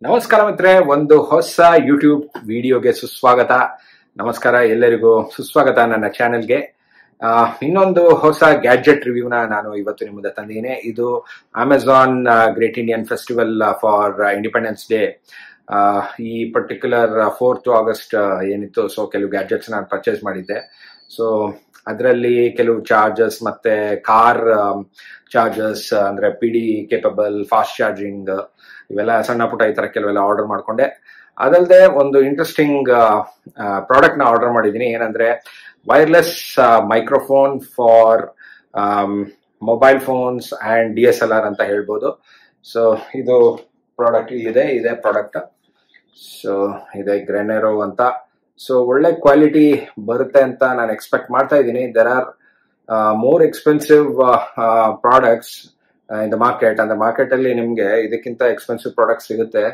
ನಮಸ್ಕಾರ ಮಿತ್ರೆ, ಒಂದು ಹೊಸ ಯೂಟ್ಯೂಬ್ ವಿಡಿಯೋಗೆ ಸುಸ್ವಾಗತ. ನಮಸ್ಕಾರ ಎಲ್ಲರಿಗೂ, ಸುಸ್ವಾಗತ ನನ್ನ ಚಾನೆಲ್ಗೆ. ಇನ್ನೊಂದು ಹೊಸ ಗ್ಯಾಡ್ಜೆಟ್ ರಿವ್ಯೂನ ನಾನು ಇವತ್ತು ನಿಮ್ಮ ಮುಂದೆ ತಂದಿದ್ದೀನಿ. ಇದು Amazon great Indian festival for independence day. ಈ ಪರ್ಟಿಕ್ಯುಲರ್ 4th August ಏನಿತ್ತು, ಸೊ ಕೆಲವು ಗ್ಯಾಡ್ಜೆಟ್ಸ್ ನಾನು ಪರ್ಚೇಸ್ ಮಾಡಿದ್ದೆ. ಸೊ ಅದರಲ್ಲಿ ಕೆಲವು ಚಾರ್ಜಸ್ ಮತ್ತೆ ಕಾರ್ ಚಾರ್ಜಸ್, ಅಂದ್ರೆ PD ಕೇಪಬಲ್, ಫಾಸ್ಟ್ ಚಾರ್ಜಿಂಗ್, ಇವೆಲ್ಲ ಸಣ್ಣ ಪುಟ್ಟ ಈ ತರ ಕೆಲವೆಲ್ಲ ಆರ್ಡರ್ ಮಾಡ್ಕೊಂಡೆ. ಅದಲ್ಲದೆ ಒಂದು ಇಂಟ್ರೆಸ್ಟಿಂಗ್ ಪ್ರಾಡಕ್ಟ್ ನ ಆರ್ಡರ್ ಮಾಡಿದ್ದೀನಿ. ಏನಂದ್ರೆ wireless microphone for mobile phones and DSLR ಅಂತ ಹೇಳ್ಬೋದು. ಸೊ ಇದು ಪ್ರಾಡಕ್ಟ್ ಇದೆ ಪ್ರಾಡಕ್ಟ್. ಸೊ ಇದೆ ಗ್ರೆನೆರೋ ಅಂತ. ಸೊ ಒಳ್ಳೆ ಕ್ವಾಲಿಟಿ ಬರುತ್ತೆ ಅಂತ ನಾನು ಎಕ್ಸ್ಪೆಕ್ಟ್ ಮಾಡ್ತಾ ಇದ್ದೀನಿ. There are more expensive products in the market. ಅಂದ್ರೆ ಮಾರ್ಕೆಟ್ ಅಲ್ಲಿ ನಿಮ್ಗೆ ಇದಕ್ಕಿಂತ ಎಕ್ಸ್ಪೆನ್ಸಿವ್ ಪ್ರಾಡಕ್ಟ್ ಸಿಗುತ್ತೆ.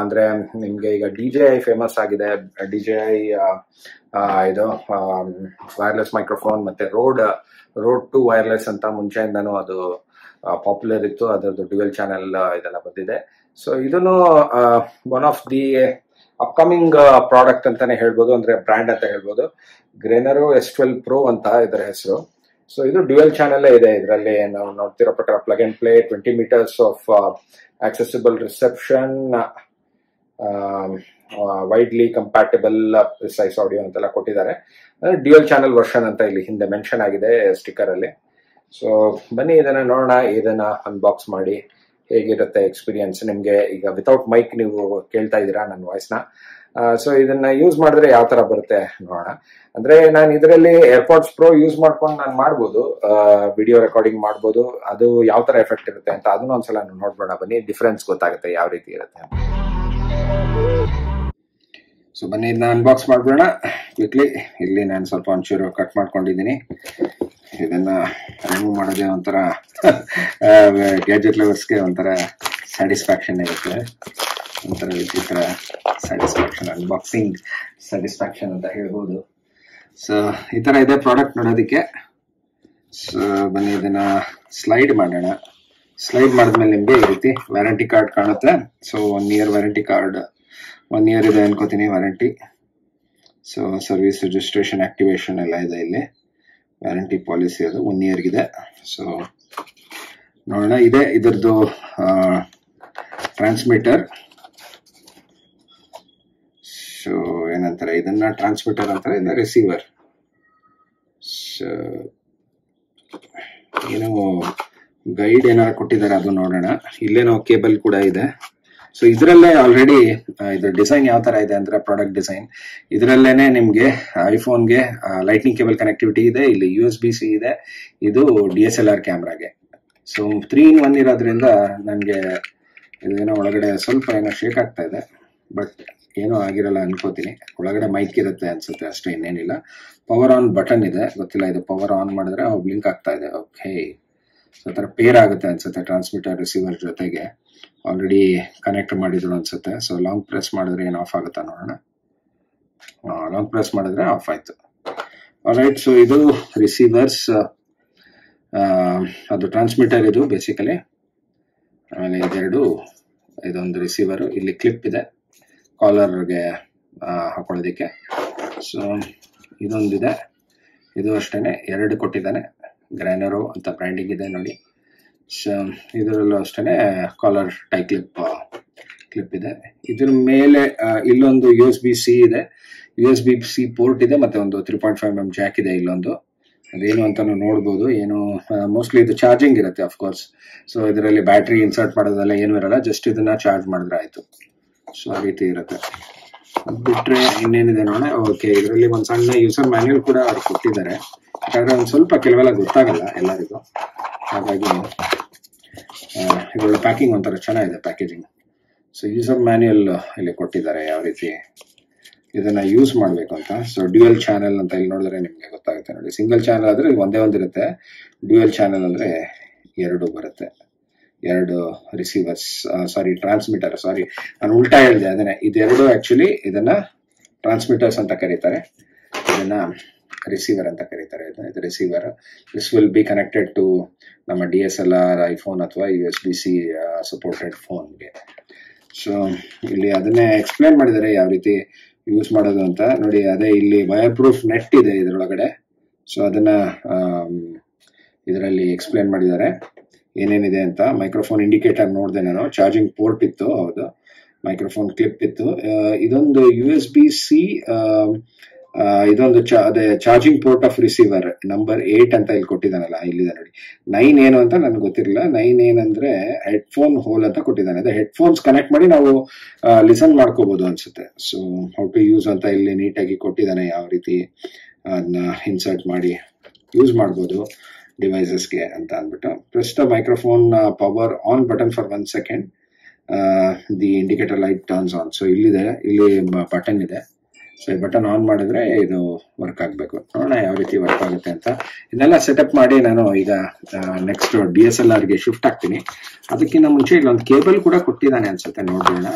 ಅಂದ್ರೆ ನಿಮ್ಗೆ ಈಗ DJI ಫೇಮಸ್ ಆಗಿದೆ. DJI ಇದು ವೈರ್ಲೆಸ್ ಮೈಕ್ರೋಫೋನ್, ಮತ್ತೆ ರೋಡ್ 2 ವೈರ್ಲೆಸ್ ಅಂತ ಮುಂಚೆಯಿಂದನೂ ಅದು ಪಾಪ್ಯುಲರ್ ಇತ್ತು. ಅದರದ್ದು ಡ್ಯುಯಲ್ ಚಾನೆಲ್ ಇದೆಲ್ಲ ಬಂದಿದೆ. ಸೊ ಇದನ್ನು one of the upcoming product ಅಂತಾನೆ ಹೇಳ್ಬೋದು, ಅಂದ್ರೆ ಬ್ರ್ಯಾಂಡ್ ಅಂತ ಹೇಳ್ಬೋದು. ಗ್ರೆನೆರೋ S12 Pro ಅಂತ ಇದರ ಹೆಸರು. ಸೊ ಇದು ಡ್ಯುಯಲ್ ಚಾನೆಲ್ ಇದೆ. ಇದರಲ್ಲಿ ನಾವು ನೋಡ್ತಿರೋ ಪ್ರಕಾರ plug and play, 20 meters of accessible reception, widely compatible precise audio ಅಂತೆಲ್ಲ ಕೊಟ್ಟಿದ್ದಾರೆ. ಡ್ಯುಯಲ್ ಚಾನೆಲ್ ವರ್ಷನ್ ಅಂತ ಇಲ್ಲಿ ಹಿಂದೆ ಮೆನ್ಷನ್ ಆಗಿದೆ ಸ್ಟಿಕ್ಕರ್ ಅಲ್ಲಿ. ಸೊ ಬನ್ನಿ ಇದನ್ನ ನೋಡೋಣ, ಇದನ್ನ ಅನ್ಬಾಕ್ಸ್ ಮಾಡಿ ಹೇಗಿರುತ್ತೆ ಎಕ್ಸ್ಪೀರಿಯನ್ಸ್. ನಿಮ್ಗೆ ಈಗ ವಿತೌಟ್ ಮೈಕ್ ನೀವು ಕೇಳ್ತಾ ಇದ್ದೀರಾ ನನ್ನ ವಾಯ್ಸ್ನ. ಸೊ ಇದನ್ನ ಯೂಸ್ ಮಾಡಿದ್ರೆ ಯಾವ ತರ ಬರುತ್ತೆ ನೋಡೋಣ. ಅಂದ್ರೆ ನಾನು ಇದರಲ್ಲಿ ಏರ್ಪಾಡ್ಸ್ ಪ್ರೋ ಯೂಸ್ ಮಾಡ್ಕೊಂಡು ನಾನು ಮಾಡ್ಬೋದು, ವಿಡಿಯೋ ರೆಕಾರ್ಡಿಂಗ್ ಮಾಡ್ಬೋದು. ಅದು ಯಾವ ತರ ಎಫೆಕ್ಟ್ ಇರುತ್ತೆ ಅಂತ ಅದನ್ನ ಒಂದ್ಸಲ ನೋಡ್ಬೋಣ. ಬನ್ನಿ, ಡಿಫ್ರೆನ್ಸ್ ಗೊತ್ತಾಗುತ್ತೆ ಯಾವ ರೀತಿ ಇರುತ್ತೆ. ಸೊ ಬನ್ನಿ ಇದನ್ನ ಅನ್ಬಾಕ್ಸ್ ಮಾಡ್ಬೋಣ ಕ್ವಿಕ್ಲಿ. ಇಲ್ಲಿ ನಾನು ಸ್ವಲ್ಪ ಒಂಚೂರು ಕಟ್ ಮಾಡ್ಕೊಂಡಿದ್ದೀನಿ. ಇದನ್ನ ರಿಮೂವ್ ಮಾಡೋದೇ ಒಂಥರ ಗ್ಯಾಜೆಟ್ ಲವರ್ಸ್ಗೆ ಒಂಥರ ಸ್ಯಾಟಿಸ್ಫ್ಯಾಕ್ಷನ್ ಇರುತ್ತೆ. ಒಂಥರ ವಿಚಿತ್ರ ಸ್ಯಾಟಿಸ್ಫ್ಯಾಕ್ಷನ್, ಅನ್ಬಾಕ್ಸಿಂಗ್ ಸ್ಯಾಟಿಸ್ಫ್ಯಾಕ್ಷನ್ ಅಂತ ಹೇಳ್ಬೋದು. ಸೊ ಈ ತರ ಇದೆ ಪ್ರಾಡಕ್ಟ್ ನೋಡೋದಕ್ಕೆ. ಸೊ ಬನ್ನಿ ಇದನ್ನ ಸ್ಲೈಡ್ ಮಾಡೋಣ. ಸ್ಲೈಡ್ ಮಾಡಿದ್ಮೇಲೆ ನಿಮ್ಗೆ ಈ ರೀತಿ ವ್ಯಾರಂಟಿ ಕಾರ್ಡ್ ಕಾಣುತ್ತೆ. So 1 year warranty card, 1 year ಇದೆ ಅನ್ಕೋತೀನಿ warranty. So service registration, activation ಎಲ್ಲ ಇದೆ ಇಲ್ಲಿ. ವ್ಯಾರಂಟಿ ಪಾಲಿಸಿ ಅದು 1 year ಇದೆ. ಸೊ ನೋಡೋಣ. ಇದೆ ಇದರದ್ದು ಟ್ರಾನ್ಸ್ಮಿಟರ್. ಸೊ ಏನಂತಾರೆ ಇದನ್ನ, ಟ್ರಾನ್ಸ್ಮಿಟರ್ ಅಂತಾರೆ, ಇದನ್ನ ರಿಸೀವರ್. ಸೊ ಏನೋ ಗೈಡ್ ಏನಾರು ಕೊಟ್ಟಿದ್ದಾರೆ, ಅದು ನೋಡೋಣ. ಇಲ್ಲೇನೋ ಕೇಬಲ್ ಕೂಡ ಇದೆ. ಸೊ ಇದರಲ್ಲೇ ಆಲ್ರೆಡಿ ಇದ್ರ ಡಿಸೈನ್ ಯಾವ ತರ ಇದೆ ಅಂದ್ರೆ, ಪ್ರಾಡಕ್ಟ್ ಡಿಸೈನ್ ಇದರಲ್ಲೇನೆ ನಿಮ್ಗೆ ಐಫೋನ್ಗೆ ಲೈಟ್ನಿಂಗ್ ಕೇಬಲ್ ಕನೆಕ್ಟಿವಿಟಿ ಇದೆ. ಇಲ್ಲಿ USB-C ಇದೆ. ಇದು DSLR ಕ್ಯಾಮ್ರಾಗೆ. ಸೊ 3 in 1 ಇರೋದ್ರಿಂದ ನನಗೆ ಇದೇನೋ ಒಳಗಡೆ ಸ್ವಲ್ಪ ಏನೋ ಶೇಕ್ ಆಗ್ತಾ ಇದೆ, ಬಟ್ ಏನೂ ಆಗಿರಲ್ಲ ಅನ್ಕೋತೀನಿ. ಒಳಗಡೆ ಮೈಕ್ ಇರುತ್ತೆ ಅನ್ಸುತ್ತೆ ಅಷ್ಟೇ, ಇನ್ನೇನಿಲ್ಲ. ಪವರ್ ಆನ್ ಬಟನ್ ಇದೆ, ಗೊತ್ತಿಲ್ಲ. ಇದು ಪವರ್ ಆನ್ ಮಾಡಿದ್ರೆ ಬ್ಲಿಂಕ್ ಆಗ್ತಾ ಇದೆ. ಓಕೆ, ಸೊ ತರ ಪೇರ್ ಆಗುತ್ತೆ ಅನ್ಸುತ್ತೆ ಟ್ರಾನ್ಸ್ಮಿಟರ್ ರಿಸೀವರ್ ಜೊತೆಗೆ. ಆಲ್ರೆಡಿ ಕನೆಕ್ಟ್ ಮಾಡಿದ್ರು ಅನ್ಸುತ್ತೆ. ಸೊ ಲಾಂಗ್ ಪ್ರೆಸ್ ಮಾಡಿದ್ರೆ ಏನು ಆಫ್ ಆಗುತ್ತಾ ನೋಡೋಣ. ಲಾಂಗ್ ಪ್ರೆಸ್ ಮಾಡಿದ್ರೆ ಆಫ್ ಆಯ್ತು. ಆಲ್ರೈಟ್, ಸೊ ಇದು ರಿಸೀವರ್ಸ್, ಅದು ಟ್ರಾನ್ಸ್ಮಿಟರ್ ಇದು ಬೇಸಿಕಲಿ. ಆಮೇಲೆ ಇದೊಂದು ರಿಸೀವರ್. ಇಲ್ಲಿ ಕ್ಲಿಪ್ ಇದೆ ಕಾಲರ್ಗೆ ಹಾಕೊಳ್ಳೋದಿಕ್ಕೆ. ಸೊ ಇದೊಂದಿದೆ. ಇದು ಅಷ್ಟೇನೆ 2 ಕೊಟ್ಟಿದ್ದಾನೆ. ಗ್ರೆನೆರೋ ಅಂತ ಬ್ರ್ಯಾಂಡಿಂಗ್ ಇದೆ ನೋಡಿ. ಸೊ ಇದರಲ್ಲೂ ಅಷ್ಟೇನೆ ಕಾಲರ್ ಟೈ ಕ್ಲಿಪ್ ಇದೆ. ಇದ್ರ ಮೇಲೆ ಇಲ್ಲೊಂದು USB-C ಇದೆ, USB-C ಪೋರ್ಟ್ ಇದೆ, ಮತ್ತೆ ಒಂದು 3.5mm ಜಾಕ್ ಇದೆ ಇಲ್ಲೊಂದು. ಅದೇನು ಅಂತಾನು ನೋಡ್ಬೋದು. ಏನು ಮೋಸ್ಟ್ಲಿ ಇದು ಚಾರ್ಜಿಂಗ್ ಇರುತ್ತೆ ಅಫ್ಕೋರ್ಸ್. ಸೊ ಇದರಲ್ಲಿ ಬ್ಯಾಟ್ರಿ ಇನ್ಸರ್ಟ್ ಮಾಡೋದೆಲ್ಲ ಏನು ಇರಲ್ಲ, ಜಸ್ಟ್ ಇದನ್ನ ಚಾರ್ಜ್ ಮಾಡಿದ್ರೆ ಆಯ್ತು. ಸೊ ಆ ರೀತಿ ಇರುತ್ತೆ. ಅದ್ ಬಿಟ್ರೆ ಇನ್ನೇನಿದೆ ನೋಡೋಣ. ಓಕೆ, ಇದರಲ್ಲಿ ಒಂದು ಸಣ್ಣ ಯೂಸರ್ ಮ್ಯಾನ್ಯಲ್ ಕೂಡ ಅವ್ರು ಕೊಟ್ಟಿದ್ದಾರೆ. ಯಾಕಂದ್ರೆ ಒಂದು ಸ್ವಲ್ಪ ಕೆಲವೆಲ್ಲ ಗೊತ್ತಾಗಲ್ಲ ಎಲ್ಲರಿಗೂ, ಹಾಗಾಗಿ ಇದೊಳ್ಳೆ ಪ್ಯಾಕಿಂಗ್ ಒಂಥರ ಚೆನ್ನಾಗಿದೆ ಪ್ಯಾಕೇಜಿಂಗ್. ಸೊ ಯೂಸರ್ ಮ್ಯಾನ್ಯಲ್ ಇಲ್ಲಿ ಕೊಟ್ಟಿದ್ದಾರೆ ಯಾವ ರೀತಿ ಇದನ್ನ ಯೂಸ್ ಮಾಡ್ಬೇಕು ಅಂತ. ಸೊ ಡ್ಯುಯಲ್ ಚಾನೆಲ್ ಅಂತ ಇಲ್ಲಿ ನೋಡಿದ್ರೆ ನಿಮ್ಗೆ ಗೊತ್ತಾಗುತ್ತೆ ನೋಡಿ. ಸಿಂಗಲ್ ಚಾನೆಲ್ ಆದ್ರೆ ಒಂದೇ ಒಂದಿರುತ್ತೆ. ಡ್ಯುಯಲ್ ಚಾನೆಲ್ ಅಂದ್ರೆ 2 ಬರುತ್ತೆ. 2 ರಿಸೀವರ್ಸ್, ಟ್ರಾನ್ಸ್ಮಿಟರ್, ನಾನು ಉಲ್ಟಾ ಹೇಳಿದೆ ಅದನ್ನೇ. ಇದೆರಡು ಆಕ್ಚುಲಿ ಇದನ್ನ ಟ್ರಾನ್ಸ್ಮಿಟರ್ಸ್ ಅಂತ ಕರೀತಾರೆ, ಇದನ್ನ ರಿಸೀವರ್ ಅಂತ ಕರೀತಾರೆ. ಇದು receiver. This will be connected to ನಮ್ಮ DSLR, ಐಫೋನ್ ಅಥವಾ USB-C ಸಪೋರ್ಟೆಡ್ ಫೋನ್ಗೆ. ಸೊ ಇಲ್ಲಿ ಅದನ್ನೇ ಎಕ್ಸ್ಪ್ಲೇನ್ ಮಾಡಿದ್ದಾರೆ ಯಾವ ರೀತಿ ಯೂಸ್ ಮಾಡೋದು ಅಂತ. ನೋಡಿ, ಅದೇ ಇಲ್ಲಿ ವೈರ್ ಪ್ರೂಫ್ ನೆಟ್ ಇದೆ ಇದರೊಳಗಡೆ. ಸೊ ಅದನ್ನ ಇದರಲ್ಲಿ ಎಕ್ಸ್ಪ್ಲೇನ್ ಮಾಡಿದ್ದಾರೆ ಏನೇನಿದೆ ಅಂತ. ಮೈಕ್ರೋಫೋನ್ ಇಂಡಿಕೇಟರ್ ನೋಡಿದೆ ನಾನು, ಚಾರ್ಜಿಂಗ್ ಪೋರ್ಟ್ ಇತ್ತು, ಹೌದು, ಮೈಕ್ರೋಫೋನ್ ಕ್ಲಿಪ್ ಇತ್ತು. ಇದೊಂದು USB-C, ಇದೊಂದು ಅದೇ charging port of receiver number 8 ಅಂತ ಇಲ್ಲಿ ಕೊಟ್ಟಿದ್ದಾನಲ್ಲ, ಇಲ್ಲಿದೆ ನೋಡಿ. 9 ಏನು ಅಂತ ನನ್ಗೆ ಗೊತ್ತಿರಲಿಲ್ಲ. 9 ಏನಂದ್ರೆ ಹೆಡ್ಫೋನ್ ಹೋಲ್ ಅಂತ ಕೊಟ್ಟಿದ್ದಾನೆ. ಅದೇ ಹೆಡ್ಫೋನ್ಸ್ ಕನೆಕ್ಟ್ ಮಾಡಿ ನಾವು ಲಿಸನ್ ಮಾಡ್ಕೋಬಹುದು ಅನ್ಸುತ್ತೆ. ಸೊ ಹೌ ಟು ಯೂಸ್ ಅಂತ ಇಲ್ಲಿ ನೀಟಾಗಿ ಕೊಟ್ಟಿದ್ದಾನೆ, ಯಾವ ರೀತಿ ಅದನ್ನ ಇನ್ಸರ್ಟ್ ಮಾಡಿ ಯೂಸ್ ಮಾಡ್ಬೋದು ಡಿವೈಸಸ್ಗೆ ಅಂತ ಅಂದ್ಬಿಟ್ಟು. Press the microphone power on button for 1 second, the indicator light turns on. So ಇಲ್ಲಿ ಬಟನ್ ಇದೆ. ಸೊ ಈ ಬಟನ್ ಆನ್ ಮಾಡಿದ್ರೆ ಇದು ವರ್ಕ್ ಆಗಬೇಕು. ನೋಡೋಣ ಯಾವ ರೀತಿ ವರ್ಕ್ ಆಗುತ್ತೆ ಅಂತ. ಇದನ್ನೆಲ್ಲ ಸೆಟಪ್ ಮಾಡಿ ನಾನು ಈಗ ನೆಕ್ಸ್ಟ್ DSLR-ಗೆ ಶಿಫ್ಟ್ ಆಗ್ತೀನಿ. ಅದಕ್ಕಿಂತ ಮುಂಚೆ ಇಲ್ಲೊಂದು ಕೇಬಲ್ ಕೂಡ ಕೊಟ್ಟಿದ್ದಾನೆ ಅನ್ಸುತ್ತೆ, ನೋಡೋಣ.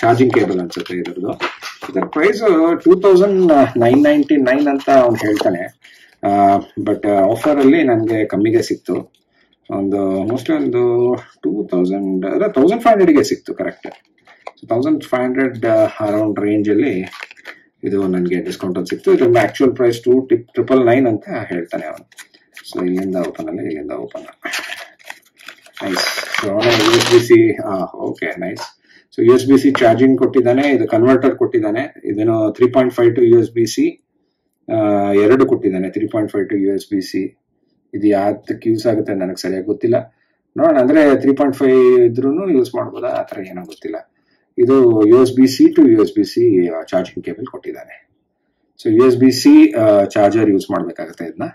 ಚಾರ್ಜಿಂಗ್ ಕೇಬಲ್ ಅನ್ಸುತ್ತೆ ಇದರದ್ದು. ಇದರ ಪ್ರೈಸ್ 2999 ಅಂತ ಅವ್ನು ಹೇಳ್ತಾನೆ. ಬಟ್ ಆಫರ್ ಅಲ್ಲಿ ನನಗೆ ಕಮ್ಮಿಗೆ ಸಿಕ್ತು. ಮೋಸ್ಟ್ಲಿ ಒಂದು 1500ಗೆ ಸಿಕ್ತು, ಕರೆಕ್ಟ್. 1500 ಅರೌಂಡ್ ರೇಂಜ್ ಅಲ್ಲಿ ಇದು ನನಗೆ ಡಿಸ್ಕೌಂಟ್ ಅಂತ ಸಿಕ್ತು. ಇದೊಂದು ಆಕ್ಚುಯಲ್ ಪ್ರೈಸ್ 2999 ಅಂತ ಹೇಳ್ತಾನೆ ಅವನು. ಸೊ ಇಲ್ಲಿಂದ open nice. So USB-C, okay, nice. So USB-C charging ಕೊಟ್ಟಿದ್ದಾನೆ, ಇದು ಕನ್ವರ್ಟರ್ ಕೊಟ್ಟಿದ್ದಾನೆ. ಇದನ್ನು 3.5 to USB-C 2 ಕೊಟ್ಟಿದ್ದಾನೆ. 3.5 to USB-C ಇದು ಯಾವ್ದಕ್ಕೆ ಯೂಸ್ ಆಗುತ್ತೆ ನನಗೆ ಸರಿಯಾಗಿ ಗೊತ್ತಿಲ್ಲ. ನೋಡೋಣ, ಅಂದ್ರೆ 3.5 ಇದ್ರೂ ಯೂಸ್ ಮಾಡ್ಬೋದಾ, ಆ ಥರ ಏನೋ ಗೊತ್ತಿಲ್ಲ. ಇದು USB-C to USB-C charging cable ಕೊಟ್ಟಿದ್ದಾನೆ. ಸೊ USB-C ಚಾರ್ಜರ್ ಯೂಸ್ ಮಾಡ್ಬೇಕಾಗುತ್ತೆ ಇದನ್ನ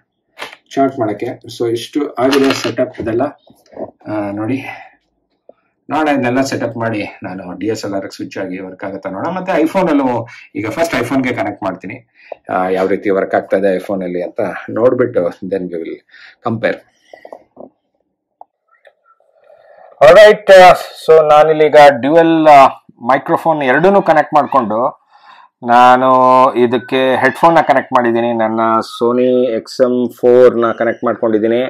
ಚಾರ್ಜ್ ಮಾಡಕ್ಕೆ. ಸೊ ಇಷ್ಟು ಆಗಿದೆ ಸೆಟಪ್ ಇದೆಲ್ಲ. ನೋಡಿ, ನಾಳೆ ಇದನ್ನೆಲ್ಲ ಸೆಟಪ್ ಮಾಡಿ ನಾನು DSLR ಸ್ವಿಚ್ ಆಗಿ ವರ್ಕ್ ಆಗುತ್ತಾ ನೋಡೋಣ. ಮತ್ತೆ ಐಫೋನ್ ಅಲ್ಲೂ ಈಗ ಫಸ್ಟ್ ಐಫೋನ್ಗೆ ಕನೆಕ್ಟ್ ಮಾಡ್ತೀನಿ, ಯಾವ ರೀತಿ ವರ್ಕ್ ಆಗ್ತಾ ಇದೆ ಐಫೋನ್ ಅಲ್ಲಿ ಅಂತ ನೋಡ್ಬಿಟ್ಟು then we will compare. Alright, so ನಾನಿಲ್ಲೀಗ ಡ್ಯುಯಲ್ ಮೈಕ್ರೋಫೋನ್ ಎರಡನ್ನೂ ಕನೆಕ್ಟ್ ಮಾಡಿಕೊಂಡು ನಾನು ಇದಕ್ಕೆ ಹೆಡ್ಫೋನ್ನ ಕನೆಕ್ಟ್ ಮಾಡಿದ್ದೀನಿ. ನನ್ನ ಸೋನಿ XM4ನ ಕನೆಕ್ಟ್ ಮಾಡ್ಕೊಂಡಿದ್ದೀನಿ.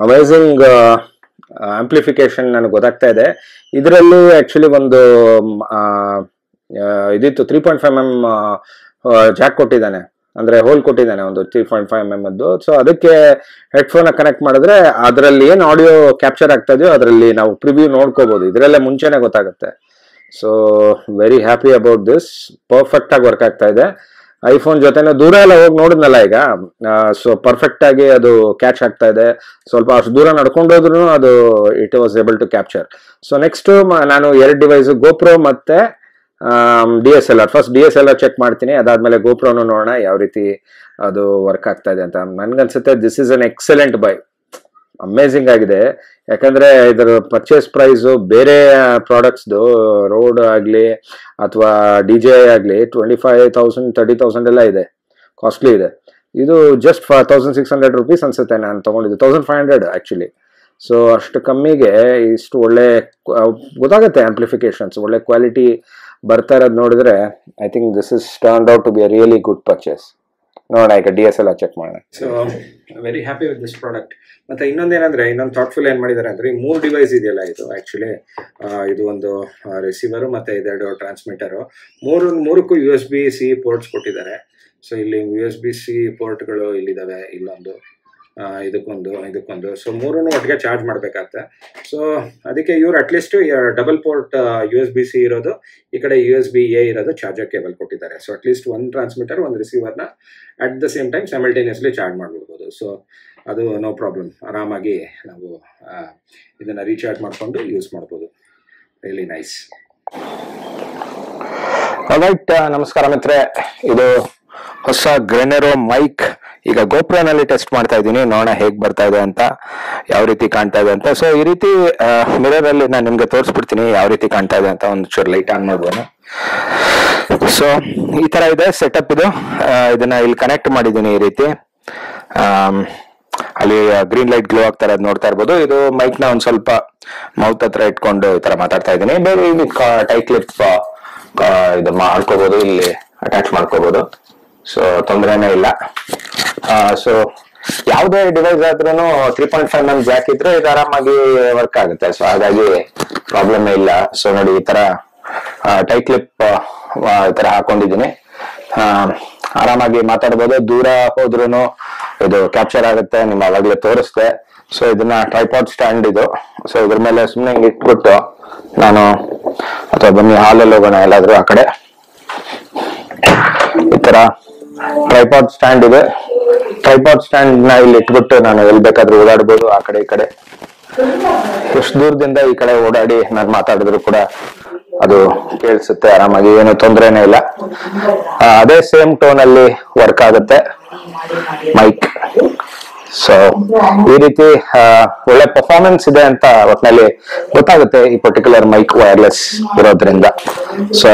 ಅಮೇಝಿಂಗ್ ಆಂಪ್ಲಿಫಿಕೇಶನ್ ನನಗೆ ಗೊತ್ತಾಗ್ತಾ ಇದೆ. ಇದರಲ್ಲಿ ಆಕ್ಚುಲಿ ಒಂದು ಇದಿತ್ತು, 3.5mm ಜಾಕ್ ಕೊಟ್ಟಿದ್ದಾನೆ, ಅಂದ್ರೆ ಹೋಲ್ ಕೊಟ್ಟಿದ್ದಾನೆ ಒಂದು 3.5mm ಅದು. ಸೊ ಅದಕ್ಕೆ ಹೆಡ್ಫೋನ್ ಕನೆಕ್ಟ್ ಮಾಡಿದ್ರೆ ಅದರಲ್ಲಿ ಏನು ಆಡಿಯೋ ಕ್ಯಾಪ್ಚರ್ ಆಗ್ತಾ ಇದೆಯೋ ಅದರಲ್ಲಿ ನಾವು ಪ್ರಿವ್ಯೂ ನೋಡ್ಕೋಬಹುದು. ಇದರಲ್ಲೇ ಮುಂಚೆನೆ ಗೊತ್ತಾಗುತ್ತೆ. So very happy about this. Perfect ಆಗಿ ವರ್ಕ್ ಆಗ್ತಾ ಇದೆ. ಐಫೋನ್ ಜೊತೆನೂ ದೂರ ಎಲ್ಲ ಹೋಗಿ ನೋಡಿದ್ನಲ್ಲ ಈಗ, ಸೊ ಪರ್ಫೆಕ್ಟ್ ಆಗಿ ಅದು ಕ್ಯಾಚ್ ಆಗ್ತಾ ಇದೆ. ಸ್ವಲ್ಪ ಅಷ್ಟು ದೂರ ನಡ್ಕೊಂಡೋದ್ರು ಅದು it was able to capture. So next ನಾನು 2 ಡಿವೈಸ್, GoPro ಮತ್ತೆ DSLR. ಫಸ್ಟ್ DSLR ಚೆಕ್ ಮಾಡ್ತೀನಿ, ಅದಾದ್ಮೇಲೆ GoProನು ನೋಡೋಣ ಯಾವ ರೀತಿ ಅದು ವರ್ಕ್ ಆಗ್ತಾ ಇದೆ ಅಂತ. ನನ್ಗನ್ಸುತ್ತೆ this is an excellent buy. Amazing ಆಗಿದೆ. ಯಾಕಂದ್ರೆ ಇದರ ಪರ್ಚೇಸ್ ಪ್ರೈಸ್ ಬೇರೆ ಪ್ರಾಡಕ್ಟ್ಸ್ದು, ರೋಡ್ ಆಗ್ಲಿ ಅಥವಾ DJI ಆಗ್ಲಿ 25,000 30,000 ಎಲ್ಲ ಇದೆ, ಕಾಸ್ಟ್ಲಿ ಇದೆ. ಇದು ಜಸ್ಟ್ 1600 rupees ಅನ್ಸುತ್ತೆ ನಾನು ತಗೊಂಡಿದ್ದು, 1500 ಆಕ್ಚುಲಿ. ಸೊ ಅಷ್ಟು ಕಮ್ಮಿಗೆ ಇಷ್ಟು ಒಳ್ಳೆ ಗೊತ್ತಾಗುತ್ತೆ ಆಂಪ್ಲಿಫಿಕೇಶನ್ಸ್, ಒಳ್ಳೆ ಕ್ವಾಲಿಟಿ ಬರ್ತಾ ಇರೋದು ನೋಡಿದ್ರೆ I think this is turned out to be a really good purchase. ನೋಡೋಣ ಈಗ DSLR ಚೆಕ್ ಮಾಡೋಣ. So very happy with this product. ಮತ್ತೆ ಇನ್ನೊಂದೇನಂದ್ರೆ, ಇನ್ನೊಂದು ಥಾಟ್ಫುಲ್ ಏನ್ ಮಾಡಿದ್ದಾರೆ ಅಂದ್ರೆ, 3 ಡಿವೈಸ್ ಇದೆಯಲ್ಲ ಇದು ಆಕ್ಚುಲಿ, ಇದು ಒಂದು ರಿಸೀವರ್ ಮತ್ತೆ ಇದೆರಡು ಟ್ರಾನ್ಸ್ಮಿಟರ್, ಮೂರಕ್ಕೂ USB-C ಪೋರ್ಟ್ಸ್ ಕೊಟ್ಟಿದ್ದಾರೆ. ಸೊ ಇಲ್ಲಿ USB-C ಪೋರ್ಟ್ಗಳು ಇಲ್ಲಿದ್ದಾವೆ, ಇಲ್ಲೊಂದು, ಇದಕ್ಕೊಂದು. ಸೊ ಮೂರನ್ನು ಒಟ್ಟಿಗೆ ಚಾರ್ಜ್ ಮಾಡ್ಬೇಕಾಗತ್ತೆ. ಸೊ ಅದಕ್ಕೆ ಇವ್ರು ಅಟ್ಲೀಸ್ಟ್ ಡಬಲ್ ಪೋರ್ಟ್ USB-C ಇರೋದು, ಈ ಕಡೆ USB-A ಇರೋದು ಚಾರ್ಜರ್ ಕೇಬಲ್ ಕೊಟ್ಟಿದ್ದಾರೆ. ಸೊ ಅಟ್ಲೀಸ್ಟ್ ಒಂದು ಟ್ರಾನ್ಸ್ಮಿಟರ್ ಒಂದು ರಿಸೀವರ್ನ at the same time simultaneously charge ಮಾಡ್ಬಿಡ್ಬೋದು. ಸೊ ಅದು ನೋ ಪ್ರಾಬ್ಲಮ್, ಆರಾಮಾಗಿ ನಾವು ಇದನ್ನ ರೀಚಾರ್ಜ್ ಮಾಡ್ಕೊಂಡು ಯೂಸ್ ಮಾಡ್ಬೋದು. Really nice. ಆಲ್ರೈಟ್, ನಮಸ್ಕಾರ ಮಿತ್ರೆ. ಇದು ಹೊಸ ಗ್ರೆನೆರೋ ಮೈಕ್ ಈಗ GoPro ನಲ್ಲಿ ಟೆಸ್ಟ್ ಮಾಡ್ತಾ ಇದ್ದೀನಿ, ನೋಡೋಣ ಹೇಗ್ ಬರ್ತಾ ಇದೆ ಅಂತ, ಯಾವ ರೀತಿ ಕಾಣ್ತಾ ಇದೆ ಅಂತ. ಸೊ ಈ ರೀತಿ ಮಿರರ್ ಅಲ್ಲಿ ನಾನು ನಿಮ್ಗೆ ತೋರಿಸ್ಬಿಡ್ತೀನಿ ಯಾವ ರೀತಿ ಕಾಣ್ತಾ ಇದೆ ಅಂತ. ಒಂದು ಚೂರು ಲೈಟ್ ಆನ್ ಮಾಡ್ಬೋದು. ಸೊ ಈ ತರ ಇದೆ ಸೆಟಪ್ ಇದು. ಇದನ್ನ ಇಲ್ಲಿ ಕನೆಕ್ಟ್ ಮಾಡಿದ್ದೀನಿ ಈ ರೀತಿ. ಅಲ್ಲಿ ಗ್ರೀನ್ ಲೈಟ್ ಗ್ಲೋ ಆಗ್ತಾ ಇರೋದು ನೋಡ್ತಾ ಇರ್ಬೋದು. ಇದು ಮೈಕ್ ನ ಒಂದ್ ಸ್ವಲ್ಪ ಮೌತ್ ಹತ್ರ ಇಟ್ಕೊಂಡು ಈ ತರ ಮಾತಾಡ್ತಾ ಇದ್ದೀನಿ. ಬೇರೆ ಇಲ್ಲಿ ಟೈ ಕ್ಲಿಪ್ ಇದು ಮಾಡ್ಕೋಬಹುದು, ಇಲ್ಲಿ ಅಟ್ಯಾಚ್ ಮಾಡ್ಕೋಬಹುದು. ಸೊ ತೊಂದರೆನೇ ಇಲ್ಲ. ಸೊ ಯಾವುದೇ ಡಿವೈಸ್ ಆದ್ರೂ 3.5mm ಜಾಕ್ ಇದ್ರೆ ಇದು ಆರಾಮಾಗಿ ವರ್ಕ್ ಆಗುತ್ತೆ. ಸೊ ಹಾಗಾಗಿ ಪ್ರಾಬ್ಲಮ್ ಇಲ್ಲ. ಸೊ ನೋಡಿ, ಈ ತರ ಟೈ ಕ್ಲಿಪ್ ಈ ತರ ಹಾಕೊಂಡಿದ್ದೀನಿ. ಆರಾಮಾಗಿ ಮಾತಾಡ್ಬೋದು. ದೂರ ಹೋದ್ರೂ ಇದು ಕ್ಯಾಪ್ಚರ್ ಆಗುತ್ತೆ, ನಿಮ್ಮ ಅವಾಗಲೇ ತೋರಿಸ್ದೆ. ಸೊ ಇದನ್ನ ಟ್ರೈಪಾಡ್ ಸ್ಟ್ಯಾಂಡ್ ಇದು. ಸೊ ಇದ್ರ ಮೇಲೆ ಸುಮ್ಮನೆ ಹಿಂಗೆ ಇಟ್ಬಿಟ್ಟು ನಾನು, ಅಥವಾ ಬನ್ನಿ ಹಾಲಲ್ಲಿ ಹೋಗೋಣ ಎಲ್ಲಾದ್ರೂ ಆ ಕಡೆ. ಈ ತರ ಟ್ರೈಪಾಡ್ ಸ್ಟ್ಯಾಂಡ್ ಇದೆ. ಟ್ರೈಪಾಡ್ ಸ್ಟ್ಯಾಂಡ್ ನ ಇಲ್ಲಿ ಇಟ್ಬಿಟ್ಟು ನಾನು ಎಲ್ಲಿ ಬೇಕಾದ್ರೂ ಓಡಾಡ್ಬೋದು, ಆ ಕಡೆ ಈ ಕಡೆ. ಎಷ್ಟು ದೂರದಿಂದ ಈ ಕಡೆ ಓಡಾಡಿ ನಾನು ಮಾತಾಡಿದ್ರು ಕೂಡ ಅದು ಕೇಳಿಸುತ್ತೆ ಆರಾಮಾಗಿ, ಏನು ತೊಂದರೆನೇ ಇಲ್ಲ. ಅದೇ ಸೇಮ್ ಟೋನ್ ಅಲ್ಲಿ ವರ್ಕ್ ಆಗುತ್ತೆ ಮೈಕ್. ಸೊ ಈ ರೀತಿ ಒಳ್ಳೆ ಪರ್ಫಾರ್ಮೆನ್ಸ್ ಇದೆ ಅಂತ ಒಟ್ಟಿನಲ್ಲಿ ಗೊತ್ತಾಗುತ್ತೆ ಈ ಪರ್ಟಿಕ್ಯುಲರ್ ಮೈಕ್ ವೈರ್ಲೆಸ್ ಇರೋದ್ರಿಂದ. ಸೊ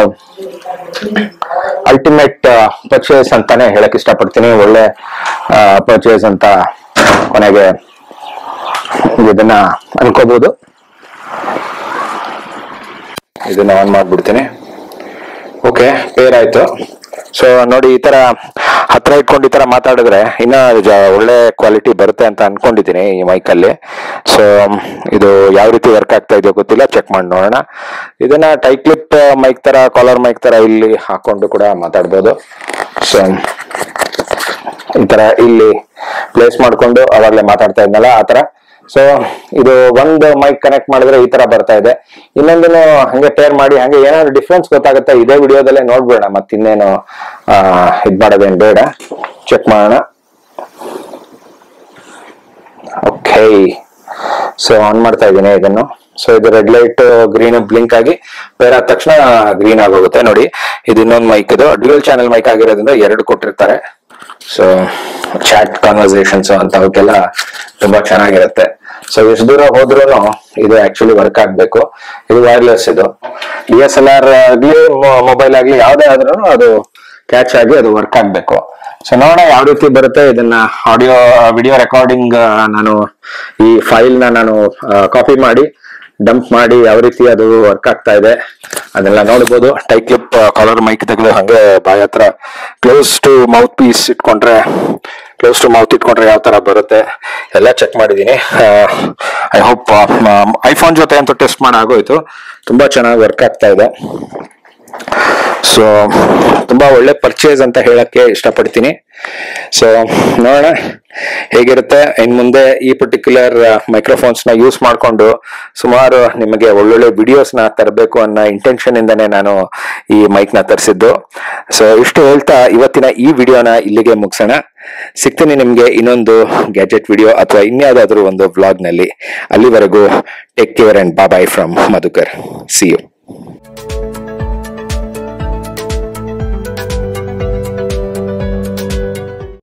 ಅಲ್ಟಿಮೇಟ್ ಪರ್ಚೇಸ್ ಅಂತಾನೆ ಹೇಳಕ್ ಇಷ್ಟಪಡ್ತೀನಿ. ಒಳ್ಳೆ ಪರ್ಚೇಸ್ ಅಂತ ಕೊನೆಗೆ ಇದನ್ನ ಅನ್ಕೋಬಹುದು. ಇದನ್ನ ಆನ್ ಮಾಡ್ಬಿಡ್ತೀನಿ. ಓಕೆ, ಪೇರ್ ಆಯ್ತು. ಸೊ ನೋಡಿ, ಈ ತರ ಹತ್ರ ಇಟ್ಕೊಂಡು ಈ ತರ ಮಾತಾಡಿದ್ರೆ ಇನ್ನ ಒಳ್ಳೆ ಕ್ವಾಲಿಟಿ ಬರುತ್ತೆ ಅಂತ ಅನ್ಕೊಂಡಿದ್ದೀನಿ ಈ ಮೈಕ್ ಅಲ್ಲಿ. ಸೊ ಇದು ಯಾವ ರೀತಿ ವರ್ಕ್ ಆಗ್ತಾ ಇದೆಯೋ ಗೊತ್ತಿಲ್ಲ, ಚೆಕ್ ಮಾಡಿ ನೋಡೋಣ. ಇದನ್ನ ಟೈ ಕ್ಲಿಪ್ ಮೈಕ್ ತರ, ಕಾಲರ್ ಮೈಕ್ ತರ ಇಲ್ಲಿ ಹಾಕೊಂಡು ಕೂಡ ಮಾತಾಡ್ಬೋದು. ಸೊ ಈ ತರ ಇಲ್ಲಿ ಪ್ಲೇಸ್ ಮಾಡ್ಕೊಂಡು ಅವಾಗಲೇ ಮಾತಾಡ್ತಾ ಇದ್ನಲ್ಲ ಆ ತರ. ಸೊ ಇದು ಒಂದು ಮೈಕ್ ಕನೆಕ್ಟ್ ಮಾಡಿದ್ರೆ ಈ ತರ ಬರ್ತಾ ಇದೆ. ಇನ್ನೊಂದನ್ನು ಹಂಗೆ ಪೇರ್ ಮಾಡಿ, ಹಂಗೆ ಏನಾದ್ರು ಡಿಫ್ರೆನ್ಸ್ ಗೊತ್ತಾಗುತ್ತೆ ಇದೇ ವಿಡಿಯೋದಲ್ಲೇ ನೋಡ್ಬೇಡ, ಮತ್ತಿನ್ನೇನು ಇದ್ ಮಾಡೋದೇನು ಬೇಡ. ಚೆಕ್ ಮಾಡೋಣ. ಓಕೆ, ಸೊ ಆನ್ ಮಾಡ್ತಾ ಇದ್ದೀನಿ ಇದನ್ನು. ಸೊ ಇದು ರೆಡ್ ಲೈಟ್ ಗ್ರೀನ್ ಬ್ಲಿಂಕ್ ಆಗಿ ಪೇರ್ ಆದ ತಕ್ಷಣ ಗ್ರೀನ್ ಆಗೋಗುತ್ತೆ. ನೋಡಿ, ಇದು ಇನ್ನೊಂದು ಮೈಕ್, ಇದು ಡ್ಯುಯಲ್ ಚಾನೆಲ್ ಮೈಕ್ ಆಗಿರೋದ್ರಿಂದ 2 ಕೊಟ್ಟಿರ್ತಾರೆ. ಸೊ ಚಾಟ್ ಕಾನ್ವರ್ಸೇಷನ್ಸ್ ಅಂತವಕ್ಕೆಲ್ಲ ತುಂಬಾ ಚೆನ್ನಾಗಿರುತ್ತೆ. ಸೊ ಎಷ್ಟು ದೂರ ಹೋದ್ರೂ ಇದು ಆಕ್ಚುಲಿ ವರ್ಕ್ ಆಗ್ಬೇಕು. ಇದು ವೈರ್ಲೆಸ್, ಇದು DSLR ಆಗ್ಲಿ ಮೊಬೈಲ್ ಆಗ್ಲಿ ಯಾವ್ದೇ ಆದ್ರೂ ಅದು ಕ್ಯಾಚ್ ಆಗಿ ಅದು ವರ್ಕ್ ಆಗ್ಬೇಕು. ಸೊ ನೋಡೋಣ ಯಾವ ರೀತಿ ಬರುತ್ತೆ. ಇದನ್ನ ವಿಡಿಯೋ ರೆಕಾರ್ಡಿಂಗ್ ನಾನು ಈ ಫೈಲ್ ನಾನು ಕಾಪಿ ಮಾಡಿ ಡಂಪ್ ಮಾಡಿ ಯಾವ ರೀತಿ ಅದು ವರ್ಕ್ ಆಗ್ತಾ ಇದೆ ಅದೆಲ್ಲ ನೋಡ್ಬೋದು. ಟೈ ಕ್ಲಿಪ್ ಕಾಲರ್ ಮೈಕ್ ತೆಗೆದು ಹಂಗೆ ಬಾಯಿ ಹತ್ರ ಕ್ಲೋಸ್ ಟು ಮೌತ್ ಪೀಸ್ ಇಟ್ಕೊಂಡ್ರೆ, ಕ್ಲೋಸ್ ಟು ಮೌತ್ ಇಟ್ಕೊಂಡ್ರೆ ಯಾವ ತರ ಬರುತ್ತೆ ಎಲ್ಲ ಚೆಕ್ ಮಾಡಿದೀನಿ. ಐ ಹೋಪ್ ಐಫೋನ್ ಜೊತೆ ಅಂತೂ ಟೆಸ್ಟ್ ಮಾಡಿ ಆಗೋಯ್ತು, ತುಂಬಾ ಚೆನ್ನಾಗಿ ವರ್ಕ್ ಆಗ್ತಾ ಇದೆ. ಸೊ ತುಂಬಾ ಒಳ್ಳೆ ಪರ್ಚೇಸ್ ಅಂತ ಹೇಳಕ್ಕೆ ಇಷ್ಟಪಡ್ತೀನಿ. ಸೊ ನೋಡೋಣ ಹೇಗಿರುತ್ತೆ ಇನ್ ಮುಂದೆ. ಈ ಪರ್ಟಿಕ್ಯುಲರ್ ಮೈಕ್ರೋಫೋನ್ಸ್ ನ ಯೂಸ್ ಮಾಡ್ಕೊಂಡು ಸುಮಾರು ನಿಮಗೆ ಒಳ್ಳೊಳ್ಳೆ ವಿಡಿಯೋಸ್ ನ ತರಬೇಕು ಅನ್ನೋ ಇಂಟೆನ್ಷನ್ ಇಂದಾನೆ ನಾನು ಈ ಮೈಕ್ ನ ತರಿಸಿದ್ದು. ಸೊ ಇಷ್ಟು ಹೇಳ್ತಾ ಇವತ್ತಿನ ಈ ವಿಡಿಯೋನ ಇಲ್ಲಿಗೆ ಮುಗಿಸೋಣ. ಸಿಗ್ತೀನಿ ನಿಮ್ಗೆ ಇನ್ನೊಂದು ಗ್ಯಾಜೆಟ್ ವಿಡಿಯೋ ಅಥವಾ ಇನ್ಯಾವುದಾದ್ರೂ ಒಂದು ವ್ಲಾಗ್ ನಲ್ಲಿ. ಅಲ್ಲಿವರೆಗೂ take care and bye from Madhukar. See you.